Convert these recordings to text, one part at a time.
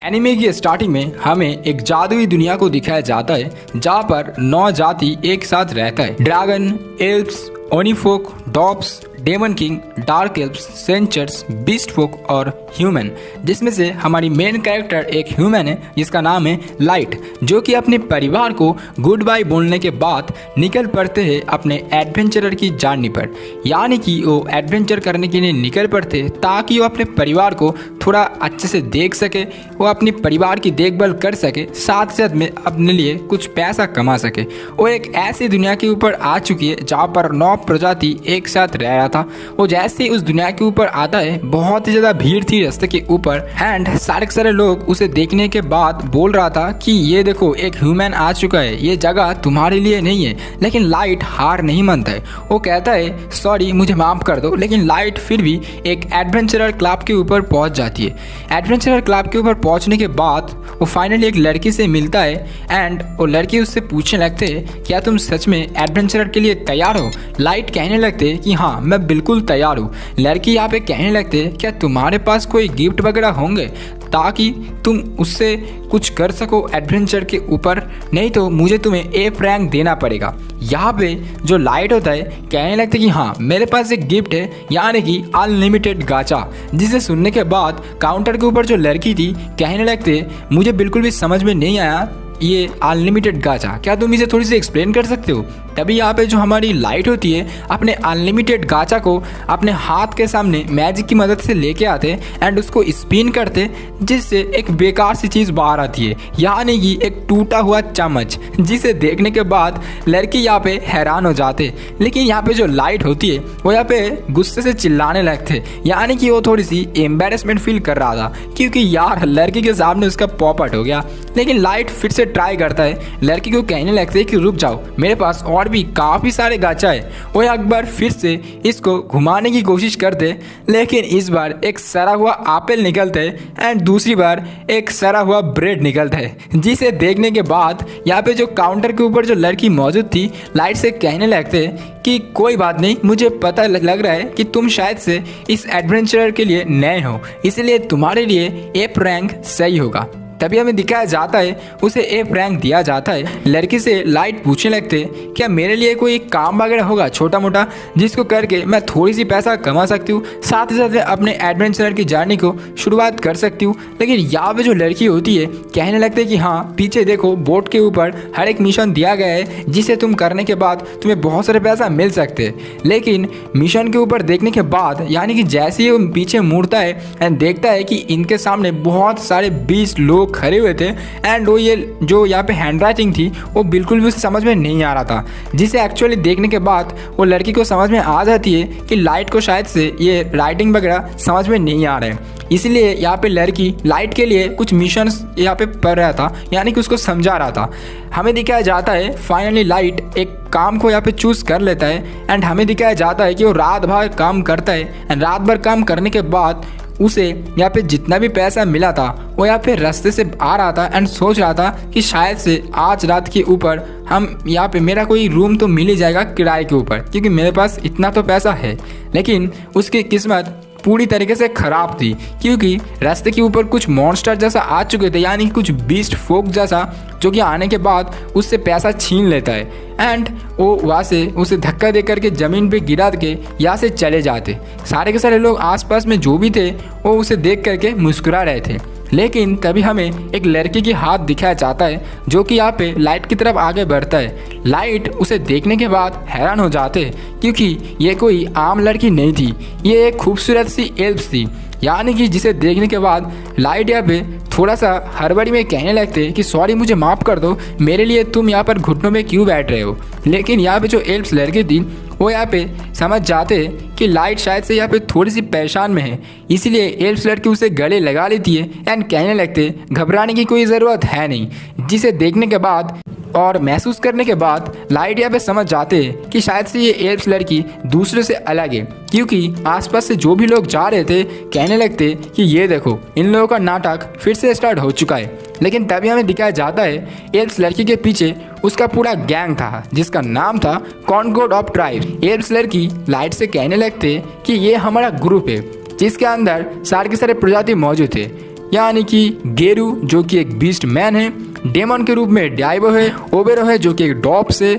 Anime की starting में हमें एक जादुई दुनिया को दिखाया जाता है जहाँ पर 9 जाति एक साथ रहता है। ड्रैगन, एल्व्स, ओनीफोक, डॉप्स, demon king, dark elves, centaurs, beast folk और ह्यूमन, जिसमें से हमारी मेन कैरेक्टर एक ह्यूमन है जिसका नाम है लाइट, जो कि अपने परिवार को गुड बाय बोलने के बाद निकल पड़ते हैं अपने एडवेंचरर की जर्नी पर। यानी कि वो एडवेंचर करने के लिए निकल पड़ते ताकि वो अपने परिवार को थोड़ा अच्छे से देख सके, वो अपने परिवार की देखभाल कर सके, साथ साथ में अपने लिए कुछ पैसा कमा सके। वो एक ऐसी दुनिया के ऊपर आ चुकी है जहाँ पर 9 प्रजाति एक साथ रह रहा था। वो जैसे ही उस दुनिया के ऊपर आता है, बहुत ही ज़्यादा भीड़ थी रास्ते के ऊपर एंड सारे के सारे लोग उसे देखने के बाद बोल रहा था कि ये देखो एक ह्यूमन आ चुका है, ये जगह तुम्हारे लिए नहीं है। लेकिन लाइट हार नहीं मानता है, वो कहता है सॉरी मुझे माफ़ कर दो। लेकिन लाइट फिर भी एक एडवेंचरर क्लब के ऊपर पहुंच जाती है। एडवेंचरर क्लब के ऊपर पहुंचने के बाद वो फाइनली एक लड़की से मिलता है एंड वो लड़की उससे पूछने लगते हैं क्या तुम सच में एडवेंचरर के लिए तैयार हो। लाइट कहने लगते कि हाँ मैं बिल्कुल तैयार हूँ। लड़की यहाँ पे कहने लगते क्या तुम्हारे पास कोई गिफ्ट वगैरह होंगे ताकि तुम उससे कुछ कर सको एडवेंचर के ऊपर, नहीं तो मुझे तुम्हें एफ रैंक देना पड़ेगा। यहाँ पे जो लाइट होता है कहने लगता है कि हाँ मेरे पास एक गिफ्ट है, यानी कि अनलिमिटेड गाचा। जिसे सुनने के बाद काउंटर के ऊपर जो लड़की थी कहने लगते मुझे बिल्कुल भी समझ में नहीं आया ये अनलिमिटेड गाचा, क्या तुम इसे थोड़ी सी एक्सप्लेन कर सकते हो। तभी यहाँ पे जो हमारी लाइट होती है अपने अनलिमिटेड गाचा को अपने हाथ के सामने मैजिक की मदद से लेके आते एंड उसको स्पिन करते, जिससे एक बेकार सी चीज़ बाहर आती है, यानी कि एक टूटा हुआ चम्मच, जिसे देखने के बाद लड़की यहाँ पे हैरान हो जाते। लेकिन यहाँ पे जो लाइट होती है वो यहाँ पे गुस्से से चिल्लाने लगते, यानी कि वो थोड़ी सी एम्बेरसमेंट फील कर रहा था क्योंकि यार लड़की के सामने उसका पॉपट हो गया। लेकिन लाइट फिर से ट्राई करता है, लड़की को कहने लगते है कि रुक जाओ मेरे पास और भी काफ़ी सारे गाचा है। वो एक बार फिर से इसको घुमाने की कोशिश करते, लेकिन इस बार एक सड़ा हुआ एप्पल निकलता है एंड दूसरी बार एक सड़ा हुआ ब्रेड निकलता है, जिसे देखने के बाद यहाँ पे जो काउंटर के ऊपर जो लड़की मौजूद थी लाइट से कहने लगते कि कोई बात नहीं, मुझे पता लग रहा है कि तुम शायद से इस एडवेंचरर के लिए नए हो, इसलिए तुम्हारे लिए एफ रैंक सही होगा। तभी हमें दिखाया जाता है उसे एफ रैंक दिया जाता है। लड़की से लाइट पूछने लगते क्या मेरे लिए कोई काम वगैरह होगा छोटा मोटा जिसको करके मैं थोड़ी सी पैसा कमा सकती हूँ, साथ ही साथ अपने एडवेंचरर की जर्नी को शुरुआत कर सकती हूँ। लेकिन यहाँ पे जो लड़की होती है कहने लगते कि हाँ पीछे देखो बोर्ड के ऊपर हर एक मिशन दिया गया है जिसे तुम करने के बाद तुम्हें बहुत सारे पैसा मिल सकते हैं। लेकिन मिशन के ऊपर देखने के बाद यानी कि जैसे ही वो पीछे मुड़ता है एंड देखता है कि इनके सामने बहुत सारे 20 लोग खड़े हुए थे एंड वो ये जो यहाँ पे हैंड राइटिंग थी वो बिल्कुल भी उसे समझ में नहीं आ रहा था, जिसे एक्चुअली देखने के बाद वो लड़की को समझ में आ जाती है कि लाइट को शायद से ये राइटिंग वगैरह समझ में नहीं आ रहा है। इसलिए यहाँ पे लड़की लाइट के लिए कुछ मिशंस यहाँ पे पढ़ रहा था, यानी कि उसको समझा रहा था। हमें दिखाया जाता है फाइनली लाइट एक काम को यहाँ पे चूज़ कर लेता है एंड हमें दिखाया जाता है कि वो रात भर काम करता है एंड रात भर काम करने के बाद उसे यहाँ पे जितना भी पैसा मिला था वो यहाँ पे रास्ते से आ रहा था एंड सोच रहा था कि शायद से आज रात के ऊपर हम यहाँ पे मेरा कोई रूम तो मिल ही जाएगा किराए के ऊपर, क्योंकि मेरे पास इतना तो पैसा है। लेकिन उसकी किस्मत पूरी तरीके से ख़राब थी क्योंकि रास्ते के ऊपर कुछ मॉन्स्टर जैसा आ चुके थे, यानी कुछ बीस्ट फोक जैसा, जो कि आने के बाद उससे पैसा छीन लेता है एंड वो वहाँ से उसे धक्का दे करके ज़मीन पे गिरा के यहाँ से चले जाते। सारे के सारे लोग आसपास में जो भी थे वो उसे देख करके मुस्कुरा रहे थे। लेकिन तभी हमें एक लड़की की हाथ दिखाया जाता है जो कि यहाँ पे लाइट की तरफ आगे बढ़ता है। लाइट उसे देखने के बाद हैरान हो जाते क्योंकि ये कोई आम लड़की नहीं थी, ये एक खूबसूरत सी एल्फ थी, यानी कि जिसे देखने के बाद लाइट यहाँ पे थोड़ा सा हड़बड़ी में कहने लगते कि सॉरी मुझे माफ़ कर दो, मेरे लिए तुम यहाँ पर घुटनों में क्यों बैठ रहे हो। लेकिन यहाँ पे जो एल्फ लड़की थी वो यहाँ पे समझ जाते कि लाइट शायद से यहाँ पे थोड़ी सी परेशान में है, इसीलिए एल्फ लड़की उसे गले लगा लेती है एंड कहने लगते घबराने की कोई ज़रूरत है नहीं। जिसे देखने के बाद और महसूस करने के बाद लाइट यहाँ पे समझ जाते हैं कि शायद से ये एल्फ लड़की दूसरे से अलग है, क्योंकि आसपास से जो भी लोग जा रहे थे कहने लगते कि ये देखो इन लोगों का नाटक फिर से स्टार्ट हो चुका है। लेकिन तभी हमें दिखाया जाता है एल्फ लड़की के पीछे उसका पूरा गैंग था जिसका नाम था कॉनकॉर्ड ऑफ ट्राइब। एल्फ लड़की लाइट से कहने लगते कि ये हमारा ग्रुप है जिसके अंदर सारे के सारे प्रजाति मौजूद थे। यानी कि गेरू जो कि एक बीस्ट मैन है, डेमन के रूप में डाइबो है, ओबेरो है जो कि एक डॉप्स है,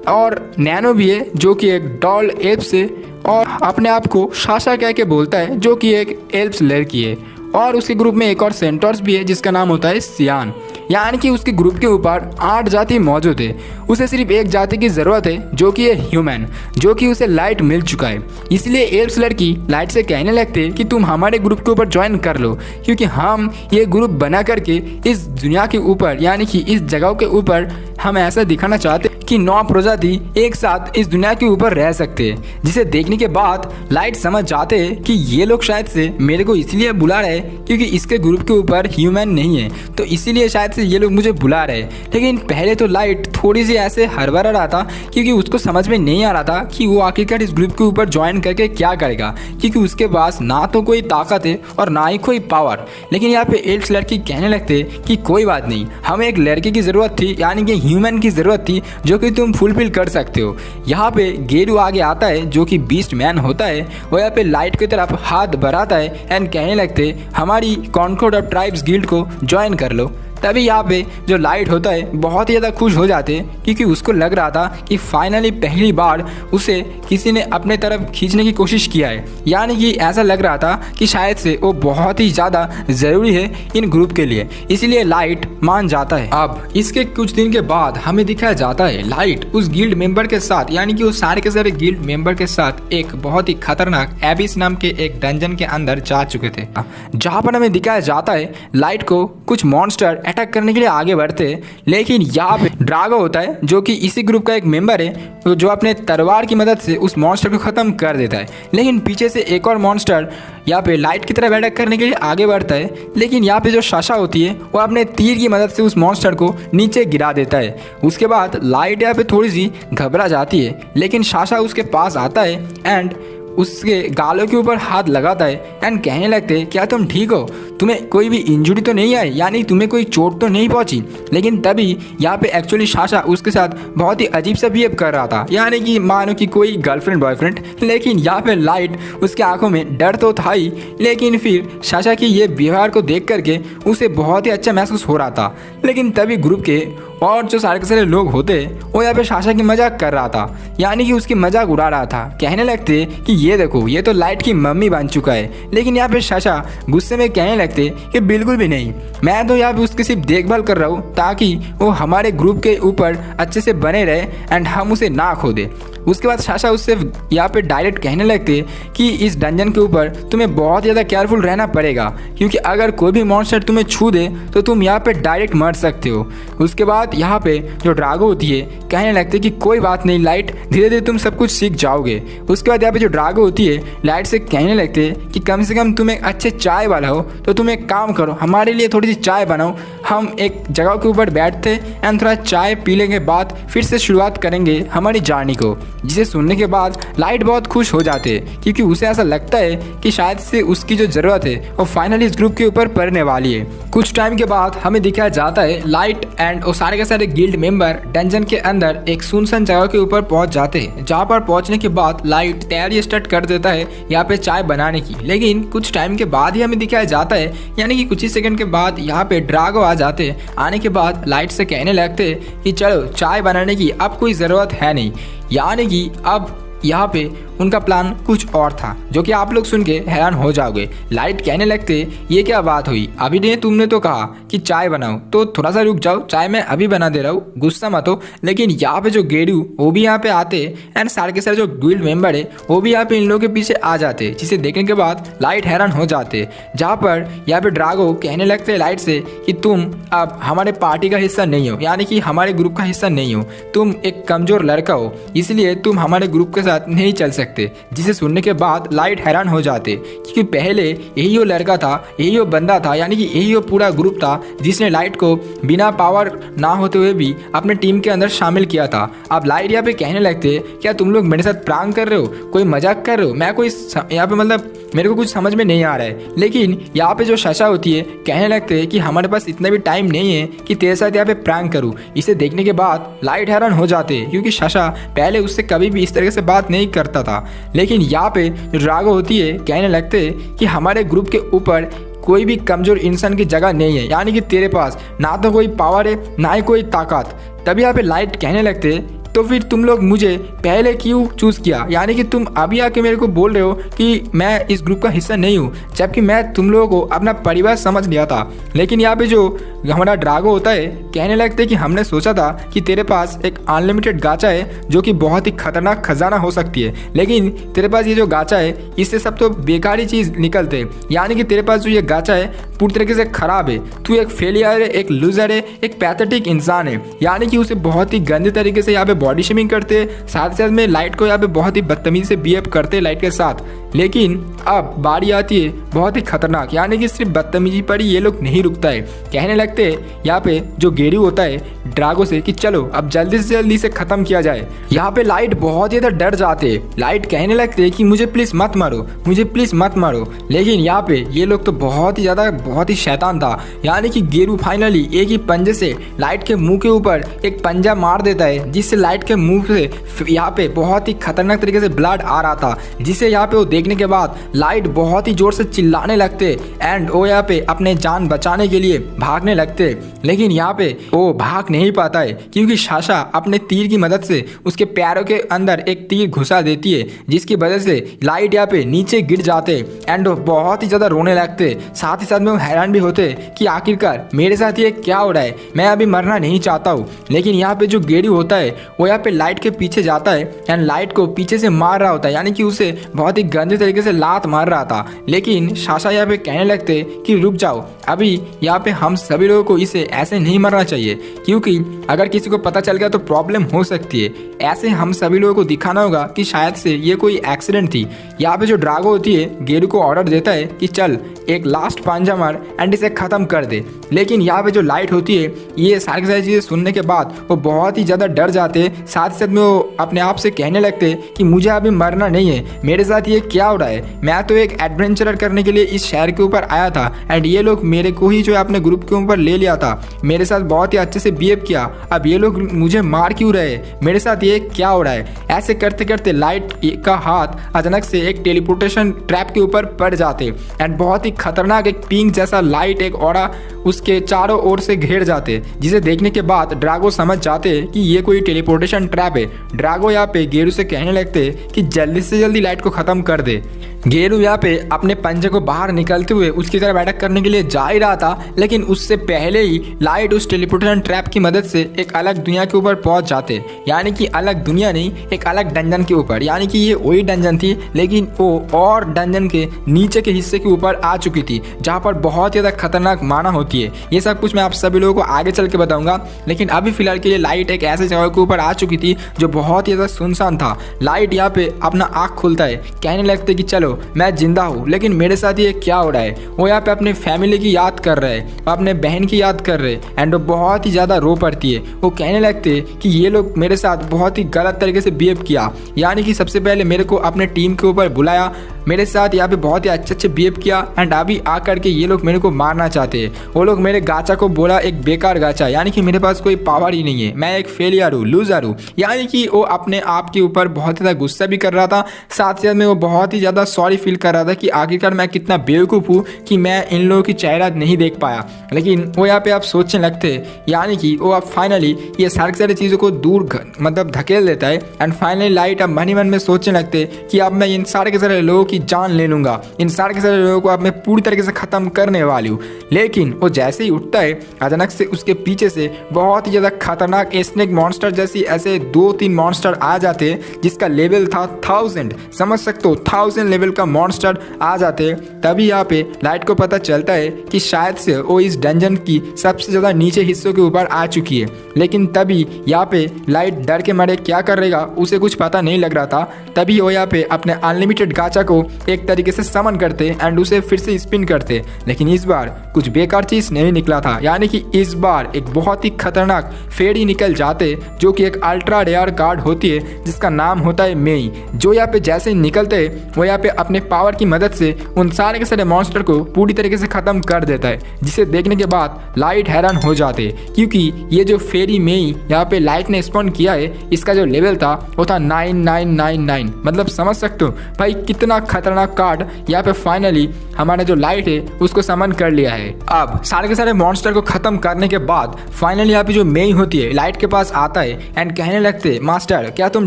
और नैनो भी है जो कि एक डॉल एप्स है, और अपने आप को साशा कह के बोलता है जो कि एक एल्प्स लड़की है। और उसके ग्रुप में एक और सेंटर्स भी है जिसका नाम होता है सियान। यानी कि उसके ग्रुप के ऊपर 8 जाति मौजूद है। उसे सिर्फ एक जाति की ज़रूरत है जो कि है ह्यूमन, जो कि उसे लाइट मिल चुका है। इसलिए एल्प्स लड़की लाइट से कहने लगते कि तुम हमारे ग्रुप के ऊपर ज्वाइन कर लो, क्योंकि हम ये ग्रुप बना करके इस दुनिया के ऊपर यानी कि इस जगह के ऊपर हम ऐसा दिखाना चाहते कि 9 प्रजाति एक साथ इस दुनिया के ऊपर रह सकते हैं। जिसे देखने के बाद लाइट समझ जाते हैं कि ये लोग शायद से मेरे को इसलिए बुला रहे क्योंकि इसके ग्रुप के ऊपर ह्यूमन नहीं है, तो इसीलिए शायद से ये लोग मुझे बुला रहे। लेकिन पहले तो लाइट थोड़ी सी ऐसे हड़बड़ा रहा था क्योंकि उसको समझ में नहीं आ रहा था कि वो आखिरकार इस ग्रुप के ऊपर ज्वाइन करके क्या करेगा, क्योंकि उसके पास ना तो कोई ताकत है और ना ही कोई पावर। लेकिन यहाँ पे एल्प्स लड़की कहने लगते कि कोई बात नहीं, हमें एक लड़के की ज़रूरत थी, यानी कि ह्यूमन की ज़रूरत थी जो कि तुम फुलफिल कर सकते हो। यहाँ पे गेरू आगे आता है जो कि बीस्ट मैन होता है। वो यहाँ पे लाइट की तरफ हाथ बढ़ाता है एंड कहने लगते हमारी कॉन्कॉर्ड ऑफ ट्राइब्स गिल्ड को ज्वाइन कर लो। तभी यहाँ पे जो लाइट होता है बहुत ही ज़्यादा खुश हो जाते क्योंकि उसको लग रहा था कि फाइनली पहली बार उसे किसी ने अपने तरफ खींचने की कोशिश किया है। यानी कि ऐसा लग रहा था कि शायद से वो बहुत ही ज़्यादा ज़रूरी है इन ग्रुप के लिए, इसलिए लाइट मान जाता है। अब इसके कुछ दिन के बाद हमें दिखाया जाता है लाइट उस गिल्ड मेंबर के साथ, यानी कि उस सारे के सारे गिल्ड मेंबर के साथ एक बहुत ही खतरनाक एबिस नाम के एक डंजन के अंदर जा चुके थे, जहाँ पर हमें दिखाया जाता है लाइट को कुछ मॉन्स्टर अटैक करने के लिए आगे बढ़ते। लेकिन यहाँ पे ड्रागो होता है जो कि इसी ग्रुप का एक मेंबर है, जो अपने तलवार की मदद से उस मॉन्स्टर को ख़त्म कर देता है। लेकिन पीछे से एक और मॉन्स्टर यहाँ पे लाइट की तरफ अटैक करने के लिए आगे बढ़ता है। लेकिन यहाँ पे जो साशा होती है वो अपने तीर की मदद से उस मॉन्स्टर को नीचे गिरा देता है। उसके बाद लाइट यहाँ पे थोड़ी सी घबरा जाती है, लेकिन साशा उसके पास आता है एंड उसके गालों के ऊपर हाथ लगाता है एंड कहने लगते क्या तुम ठीक हो, तुम्हें कोई भी इंजरी तो नहीं आई, यानी तुम्हें कोई चोट तो नहीं पहुंची। लेकिन तभी यहाँ पे एक्चुअली साशा उसके साथ बहुत ही अजीब सा बिहेव कर रहा था, यानी कि मानो कि कोई गर्लफ्रेंड बॉयफ्रेंड। लेकिन यहाँ पे लाइट उसके आंखों में डर तो था ही, लेकिन फिर साशा की ये व्यवहार को देख करके उसे बहुत ही अच्छा महसूस हो रहा था। लेकिन तभी ग्रुप के और जो सारे के सारे लोग होते वो यहाँ पे साशा की मजाक कर रहा था, यानी कि उसकी मजाक उड़ा रहा था। कहने लगते कि ये देखो ये तो लाइट की मम्मी बन चुका है। लेकिन यहाँ पे साशा गुस्से में कहने लगते कि बिल्कुल भी नहीं, मैं तो यहाँ पे उसकी सिर्फ देखभाल कर रहा हूँ ताकि वो हमारे ग्रुप के ऊपर अच्छे से बने रहे एंड हम उसे ना खो दे। उसके बाद साशा उससे यहाँ पे डायरेक्ट कहने लगते कि इस डंजन के ऊपर तुम्हें बहुत ज़्यादा केयरफुल रहना पड़ेगा, क्योंकि अगर कोई भी मॉन्स्टर तुम्हें छू दे तो तुम यहाँ पे डायरेक्ट मर सकते हो। उसके बाद यहाँ पे जो ड्रागो होती है कहने लगते कि कोई बात नहीं लाइट, धीरे धीरे तुम सब कुछ सीख जाओगे। उसके बाद यहाँ पे जो ड्रागो होती है लाइट से कहने लगते कि कम से कम तुम एक अच्छे चाय वाला हो, तो तुम एक काम करो हमारे लिए थोड़ी सी चाय बनाओ, हम एक जगह के ऊपर बैठते एंड थोड़ा चाय पीने के बाद फिर से शुरुआत करेंगे हमारी जर्नी को। जिसे सुनने के बाद लाइट बहुत खुश हो जाते हैं, क्योंकि उसे ऐसा लगता है कि शायद से उसकी जो ज़रूरत है वो फाइनली इस ग्रुप के ऊपर पड़ने वाली है। कुछ टाइम के बाद हमें दिखाया जाता है लाइट एंड वो सारे के सारे गिल्ड मेंबर डंजन के अंदर एक सुनसान जगह के ऊपर पहुंच जाते हैं, जहां पर पहुंचने के बाद लाइट तैयारी स्टार्ट कर देता है यहाँ पे चाय बनाने की। लेकिन कुछ टाइम के बाद ही हमें दिखाया जाता है, यानी कि कुछ ही सेकंड के बाद यहाँ पे ड्रागो आ जाते हैं। आने के बाद लाइट से कहने लगते कि चलो चाय बनाने की अब कोई ज़रूरत है नहीं, यानी कि अब यहाँ पे उनका प्लान कुछ और था, जो कि आप लोग सुन के हैरान हो जाओगे। लाइट कहने लगते ये क्या बात हुई, अभी ने तुमने तो कहा कि चाय बनाओ, तो थोड़ा सा रुक जाओ, चाय मैं अभी बना दे रहा हूँ, गुस्सा मत हो। लेकिन यहाँ पे जो गेरू वो भी यहाँ पे आते एंड सारे के सारे जो गिल्ड मेंबर है वो भी यहाँ पे इन लोगों के पीछे आ जाते, जिसे देखने के बाद लाइट हैरान हो जाते। जहाँ पर यहाँ पे ड्रागो कहने लगते लाइट से कि तुम अब हमारे पार्टी का हिस्सा नहीं हो, यानी कि हमारे ग्रुप का हिस्सा नहीं हो, तुम एक कमज़ोर लड़का हो, इसलिए तुम हमारे ग्रुप के साथ नहीं चल सकते। जिसे सुनने के बाद लाइट हैरान हो जाते, क्योंकि पहले यही वो लड़का था, यही वो बंदा था, यानी कि यही वो पूरा ग्रुप था जिसने लाइट को बिना पावर ना होते हुए भी अपने टीम के अंदर शामिल किया था। अब लाइट यहाँ पे कहने लगते क्या तुम लोग मेरे साथ प्रांग कर रहे हो, कोई मजाक कर रहे हो, मैं कोई यहाँ पे मतलब मेरे को कुछ समझ में नहीं आ रहा है। लेकिन यहाँ पे जो साशा होती है कहने लगते कि हमारे पास इतना भी टाइम नहीं है कि तेरे साथ यहाँ पे प्रैंक करूँ। इसे देखने के बाद लाइट हैरान हो जाते, क्योंकि साशा पहले उससे कभी भी इस तरह से बात नहीं करता था। लेकिन यहाँ पे जो ड्रागो होती है कहने लगते कि हमारे ग्रुप के ऊपर कोई भी कमज़ोर इंसान की जगह नहीं है, यानी कि तेरे पास ना तो कोई पावर है ना ही कोई ताकत। तभी यहाँ पे लाइट कहने लगते तो फिर तुम लोग मुझे पहले क्यों चूज़ किया, यानी कि तुम अभी आके मेरे को बोल रहे हो कि मैं इस ग्रुप का हिस्सा नहीं हूँ, जबकि मैं तुम लोगों को अपना परिवार समझ लिया था। लेकिन यहाँ पे जो हमारा ड्रागो होता है कहने लगते कि हमने सोचा था कि तेरे पास एक अनलिमिटेड गाचा है जो कि बहुत ही खतरनाक खजाना हो सकती है, लेकिन तेरे पास ये जो गाचा है इससे सब तो बेकारी चीज़ निकलते, यानी कि तेरे पास जो ये गाचा है पूरी तरीके से खराब है। तू एक फेलियर है, एक लूजर है, एक पैथेटिक इंसान है, यानी कि उसे बहुत ही गंदे तरीके से यहाँ पे बॉडी शेमिंग करते, साथ साथ में लाइट को यहाँ पे बहुत ही बदतमीजी से बिहेव करते लाइट के साथ। लेकिन अब बारी आती है बहुत ही खतरनाक, यानी कि सिर्फ बदतमीजी पर ही ये लोग नहीं रुकता है। कहने लगते यहाँ पे जो गेरू होता है ड्रागो से कि चलो अब जल्दी से जल्दी से खत्म किया जाए। यहाँ पे लाइट बहुत ही ज़्यादा डर जाते, लाइट कहने लगते कि मुझे प्लीज मत मारो, मुझे प्लीज मत मारो। लेकिन यहाँ पे ये लोग तो बहुत ही शैतान था, यानी कि गेरू फाइनली एक ही पंजे से लाइट के मुंह के ऊपर एक पंजा मार देता है, जिससे लाइट के मुंह से यहाँ पे बहुत ही खतरनाक तरीके से ब्लड आ रहा था, जिसे यहाँ पे वो देखने के बाद लाइट बहुत ही जोर से चिल्लाने लगते एंड वो यहाँ पे अपने जान बचाने के लिए भागने लगते। लेकिन यहाँ पे वो भाग नहीं पाता है क्योंकि साशा अपने तीर की मदद से उसके पैरों के अंदर एक तीर घुसा देती है, जिसकी वजह से लाइट यहाँ पे नीचे गिर जाते एंड वो बहुत ही ज़्यादा रोने लगते। साथ ही साथ में वो हैरान भी होते कि आखिरकार मेरे साथ ये क्या हो रहा है, मैं अभी मरना नहीं चाहता हूँ। लेकिन यहाँ पे जो गेरू होता है वो यहाँ पे लाइट के पीछे जाता है एंड लाइट को पीछे से मार रहा होता है, यानी कि उसे बहुत ही गंदे तरीके से लात मार रहा था। लेकिन साशा यहाँ पे कहने लगते कि रुक जाओ, अभी यहाँ पे हम सभी लोगों को इसे ऐसे नहीं मरना चाहिए, क्योंकि अगर किसी को पता चल गया तो प्रॉब्लम हो सकती है। ऐसे हम सभी लोगों को दिखाना होगा कि शायद से ये कोई एक्सीडेंट थी। यहाँ पे जो ड्रागो होती है गेरू को ऑर्डर देता है कि चल एक लास्ट पांजा मार एंड इसे ख़त्म कर दे। लेकिन यहाँ पे जो लाइट होती है ये सारी चीज़ें सुनने के बाद वो बहुत ही ज़्यादा डर जाते, साथ साथ में वो अपने आप से कहने लगते कि मुझे अभी मरना नहीं है, मेरे साथ ये क्या हो रहा है, मैं तो एक एडवेंचर करने के लिए इस शहर के ऊपर आया था एंड ये लोग मेरे को ही जो है अपने ग्रुप के ऊपर ले लिया था, मेरे साथ बहुत ही अच्छे से बिहेव किया, अब ये लोग मुझे मार क्यों रहे, मेरे साथ ये क्या हो रहा है। ऐसे करते करते लाइट का हाथ अचानक से एक टेलीपोर्टेशन ट्रैप के ऊपर पड़ जाते एंड बहुत ही खतरनाक एक पिंक जैसा लाइट एक ऑरा उसके चारों ओर से घेर जाते, जिसे देखने के बाद ड्रागो समझ जाते कि ये कोई टेलीपोर्टेशन ट्रैप है। ड्रागो यहाँ पे गेरू से कहने लगते कि जल्दी से जल्दी लाइट को ख़त्म कर दे। गेरू यहाँ पे अपने पंजे को बाहर निकलते हुए उसकी तरफ अटैक करने के लिए जा ही रहा था, लेकिन उससे पहले ही लाइट उस टेलीपोर्टेशन ट्रैप की मदद से एक अलग दुनिया के ऊपर पहुंच जाते, यानी कि अलग दुनिया नहीं, एक अलग डंजन के ऊपर, यानी कि ये वही डंजन थी लेकिन वो और डंजन के नीचे के हिस्से के ऊपर आ चुकी थी, जहाँ पर बहुत ज़्यादा खतरनाक माना होती है। ये सब कुछ मैं आप सभी लोगों को आगे चल के बताऊंगा, लेकिन अभी फिलहाल के लिए लाइट एक ऐसे जगह के ऊपर आ चुकी थी जो बहुत ही ज़्यादा सुनसान था। लाइट यहाँ पे अपना आँख खुलता है, कहने लगते कि चलो मैं जिंदा हूँ, लेकिन मेरे साथ ये क्या हो रहा है। वो यहाँ पे अपने फैमिली की याद कर रहे हैं, अपने बहन की याद कर रहे हैं एंड वो बहुत ही ज़्यादा रो पड़ती है। वो कहने लगते कि ये लोग मेरे साथ बहुत ही गलत तरीके से बिहेव किया, यानी कि सबसे पहले मेरे को अपने टीम के ऊपर बुलाया, मेरे साथ यहाँ पे बहुत ही अच्छे बिहेव किया एंड अभी आकर के ये लोग मेरे को मारना चाहते हैं। वो लोग मेरे गाचा को बोला एक बेकार गाचा, यानी कि मेरे पास कोई पावर ही नहीं है, मैं एक फेलियर हूँ, लूजर हूँ, यानी कि वो अपने आप के ऊपर बहुत ज़्यादा गुस्सा भी कर रहा था। साथ साथ में वो बहुत ही ज़्यादा सॉरी फील कर रहा था कि आखिरकार मैं कितना बेवकूफ़ हूँ कि मैं इन लोगों की चेहरा नहीं देख पाया। लेकिन वो यहाँ पे आप सोचने लगते, यानी कि वो अब फाइनली ये सारी चीज़ों को दूर मतलब धकेल देता है एंड फाइनली लाइट अब मन ही मन में सोचने लगते कि अब मैं इन सारे के सारे लोगों की जान ले लूँगा, इन सारे के सारे लोगों को अब मैं पूरी तरीके से ख़त्म करने वाली हूँ। लेकिन वो जैसे ही उठता है अचानक से उसके पीछे से बहुत ही ज़्यादा खतरनाक स्नेक मॉन्स्टर जैसी ऐसे 2-3 मॉन्स्टर आ जाते हैं, जिसका लेवल था 1000, समझ सकते हो 1000 लेवल का मॉन्स्टर आ जाते। तभी यहाँ पे लाइट को पता चलता है कि शायद से वो इस डंजन की सबसे ज़्यादा नीचे हिस्सों के ऊपर आ चुकी है। लेकिन तभी यहाँ पे लाइट डर के मारे क्या करेगा उसे कुछ पता नहीं लग रहा था। तभी वो यहाँ पे अपने अनलिमिटेड गाचा को एक तरीके से समन करते एंड उसे फिर से स्पिन करते, लेकिन इस बार कुछ बेकार चीज़ नहीं निकला था, यानी कि इस बार एक बहुत ही खतरनाक फेरी निकल जाते जो कि एक अल्ट्रा रेयर कार्ड होती है जिसका नाम होता है मेई, जो यहाँ पे जैसे ही निकलते वो यहाँ पे अपने पावर की मदद से उन सारे के सारे मॉन्स्टर को पूरी तरीके से ख़त्म कर देता है, जिसे देखने के बाद लाइट हैरान हो जाते क्योंकि ये जो फेरी मेई यहाँ पे लाइट ने स्पॉन किया है इसका जो लेवल था वो था 9999, मतलब समझ सकते हो भाई कितना खतरनाक कार्ड यहाँ पे फाइनली हमारा जो लाइट है उसको समन कर लिया है। अब सारे के सारे मॉन्स्टर को खत्म करने के बाद फाइनली यहाँ पे जो मेई होती है लाइट के पास आता है एंड कहने लगते, मास्टर क्या तुम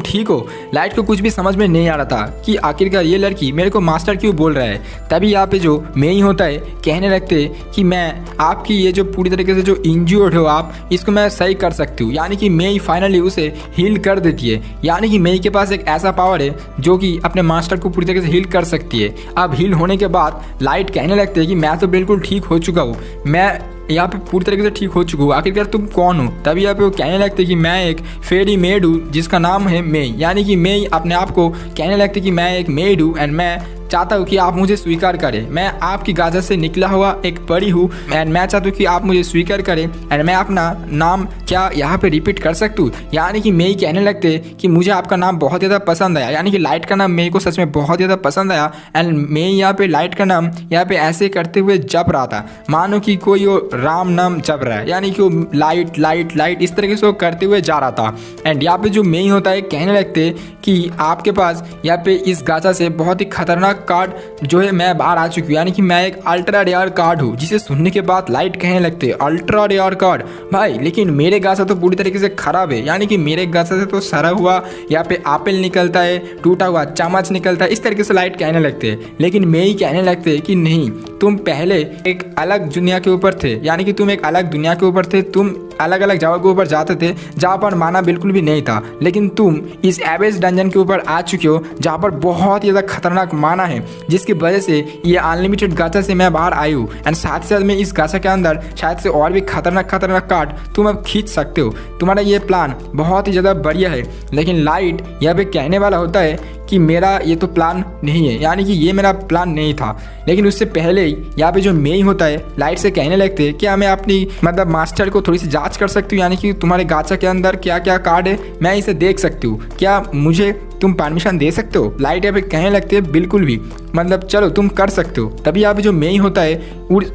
ठीक हो? लाइट को कुछ भी समझ में नहीं आ रहा था कि आखिरकार ये लड़की मेरे को मास्टर क्यों बोल रहा है। तभी यहाँ पे जो मेई होता है कहने लगते कि मैं आपकी ये जो पूरी तरीके से जो इंज्योर्ड हो आप, इसको मैं सही कर सकती हूँ। यानी कि मेई फाइनली उसे हील कर देती है। यानी कि मेई के पास एक ऐसा पावर है जो कि अपने मास्टर को पूरी तरीके से हील कर सकती है। अब हील होने के बाद लाइट कहने लगते हैं कि मैं तो बिल्कुल ठीक हो चुका हूँ, मैं यहाँ पे पूरी तरीके से ठीक हो चुका हूँ, आखिरकार तुम कौन हो? तभी यहाँ पे वो कहने लगते कि मैं एक फेरी मेड हूँ जिसका नाम है मेई। यानी कि मेई अपने आप को कहने लगते कि मैं एक मेड हूँ एंड मैं चाहता हूँ कि आप मुझे स्वीकार करें। मैं आपकी गाजा से निकला हुआ एक परी हूँ एंड मैं चाहता हूँ कि आप मुझे स्वीकार करें एंड मैं अपना नाम क्या यहाँ पे रिपीट कर सकता हूँ। यानी कि मेई कहने लगते कि मुझे आपका नाम बहुत ज़्यादा पसंद आया। यानी कि लाइट का नाम मेई को सच में बहुत ज़्यादा पसंद आया एंड मेई यहाँ पे लाइट का नाम यहाँ पे ऐसे करते हुए जप रहा था मानो कि कोई वो राम नाम जप रहा है। यानी कि वो लाइट लाइट लाइट इस तरीके से वो करते हुए जा रहा था। एंड यहाँ पे जो मेई होता है कहने लगते कि आपके पास यहाँ पे इस गाजा से बहुत ही खतरनाक कार्ड जो है मैं बाहर आ चुकी हूँ। यानी कि मैं एक अल्ट्रा रेयर कार्ड हूँ। जिसे सुनने के बाद लाइट कहने लगते अल्ट्रा रेयर कार्ड भाई, लेकिन मेरे गाजा तो पूरी तरीके से खराब है। यानी कि मेरे गाजा से तो सड़ा हुआ यहाँ पे एप्पल निकलता है, टूटा हुआ चम्मच निकलता है, इस तरीके से लाइट कहने लगते हैं। लेकिन मेई कहने लगते कि नहीं, तुम पहले एक अलग दुनिया के ऊपर थे। यानी कि तुम एक अलग दुनिया के ऊपर थे, तुम अलग अलग जगह के ऊपर जाते थे जहाँ पर माना बिल्कुल भी नहीं था। लेकिन तुम इस एबेस डंजन के ऊपर आ चुके हो जहाँ पर बहुत ही ज़्यादा खतरनाक माना है, जिसकी वजह से ये अनलिमिटेड गाचा से मैं बाहर आई हूँ। एंड साथ ही साथ में इस गाचा के अंदर शायद से और भी खतरनाक खतरनाक कार्ड तुम अब खींच सकते हो। तुम्हारा ये प्लान बहुत ही ज़्यादा बढ़िया है। लेकिन लाइट यहाँ पे कहने वाला होता है कि मेरा ये तो प्लान नहीं है, यानी कि ये मेरा प्लान नहीं था। लेकिन उससे पहले ही यहाँ पे जो मेई होता है लाइट से कहने लगते हैं क्या मैं अपनी मतलब मास्टर को थोड़ी सी जांच कर सकती हूँ? यानी कि तुम्हारे गाचा के अंदर क्या क्या कार्ड है मैं इसे देख सकती हूँ, क्या मुझे तुम परमिशन दे सकते हो? लाइट यहाँ पे कहने लगते हैं बिल्कुल भी, मतलब चलो तुम कर सकते हो। तभी यहाँ पे जो मेई होता है